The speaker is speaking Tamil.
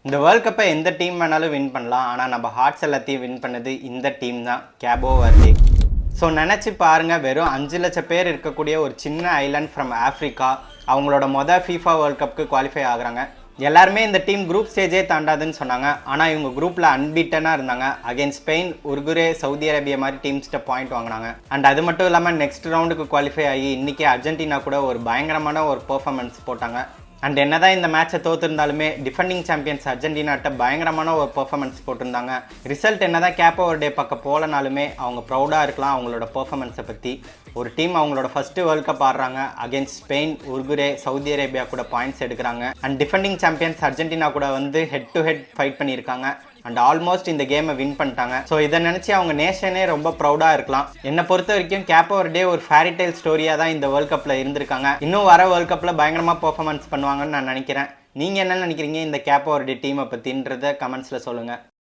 இந்த வேர்ல்ட் கப்பை எந்த டீம் வேணாலும் வின் பண்ணலாம். ஆனால் நம்ம ஹார்ட்ஸ் எல்லாத்தையும் வின் பண்ணது இந்த டீம் தான், கேபோ வர்டே. ஸோ நினச்சி பாருங்கள், வெறும் 5 லட்சம் பேர் இருக்கக்கூடிய ஒரு சின்ன ஐலாண்ட் ஃப்ரம் ஆஃப்ரிக்கா அவங்களோட FIFA வேர்ல்ட் கப்புக்கு குவாலிஃபை ஆகுறாங்க. எல்லாருமே இந்த டீம் குரூப் ஸ்டேஜே தாண்டாதுன்னு சொன்னாங்க. ஆனால் இவங்க குரூப்பில் அன்பீட்டனாக இருந்தாங்க. அகேன்ஸ்ட் ஸ்பெயின், உருகுரே, சவுதி அரேபியா மாதிரி டீம்ஸ்கிட்ட பாயிண்ட் வாங்கினாங்க. அண்ட் அது மட்டும் இல்லாமல் நெக்ஸ்ட் ரவுண்டுக்கு குவாலிஃபை ஆகி இன்றைக்கி அர்ஜென்டினா கூட ஒரு பயங்கரமான ஒரு பெர்ஃபார்மன்ஸ் போட்டாங்க. அண்ட் என்னதான் இந்த மேட்சை தோற்றுருந்தாலுமே டிஃபெண்டிங் சாம்பியன்ஸ் அர்ஜென்டினாட்ட பயங்கரமான ஒரு பெர்ஃபார்மன்ஸ் போட்டிருந்தாங்க. ரிசல்ட் என்னதான் கேபோ வர்டே பக்கம் போலனாலுமே அவங்க ப்ரௌடாக இருக்கலாம் அவங்களோட பெர்ஃபார்மன்ஸை பற்றி. ஒரு டீம் அவங்களோட ஃபஸ்ட்டு வேர்ல்ட் கப் ஆடுறாங்க, அகேன்ஸ்ட் ஸ்பெயின், உருகுரே, சவுதி அரேபியா கூட பாயிண்ட்ஸ் எடுக்கிறாங்க. அண்ட் டிஃபெண்டிங் சாம்பியன்ஸ் அர்ஜென்டினா கூட வந்து ஹெட் டு ஹெட் ஃபைட் பண்ணியிருக்காங்க. அண்ட் ஆல்மோஸ்ட் இந்த கேமை வின் பண்ணிட்டாங்க. ஸோ இதை நினச்சி அவங்க நேஷனே ரொம்ப ப்ரௌடாக இருக்கலாம். என்னை பொறுத்த வரைக்கும் கேபோ வர்டே ஒரு ஃபேரிடைல் ஸ்டோரியாக தான் இந்த வேர்ல்ட் கப்பில் இருந்திருக்காங்க. இன்னும் வர வேர்ல்ட் கப்பில் பயங்கரமாக பெர்ஃபார்மன்ஸ் பண்ணுவாங்கன்னு நான் நினைக்கிறேன். நீங்கள் என்ன நினைக்கிறீங்க இந்த கேபோ வர்டே டீமை பற்றின்றத கமெண்ட்ஸில் சொல்லுங்கள்.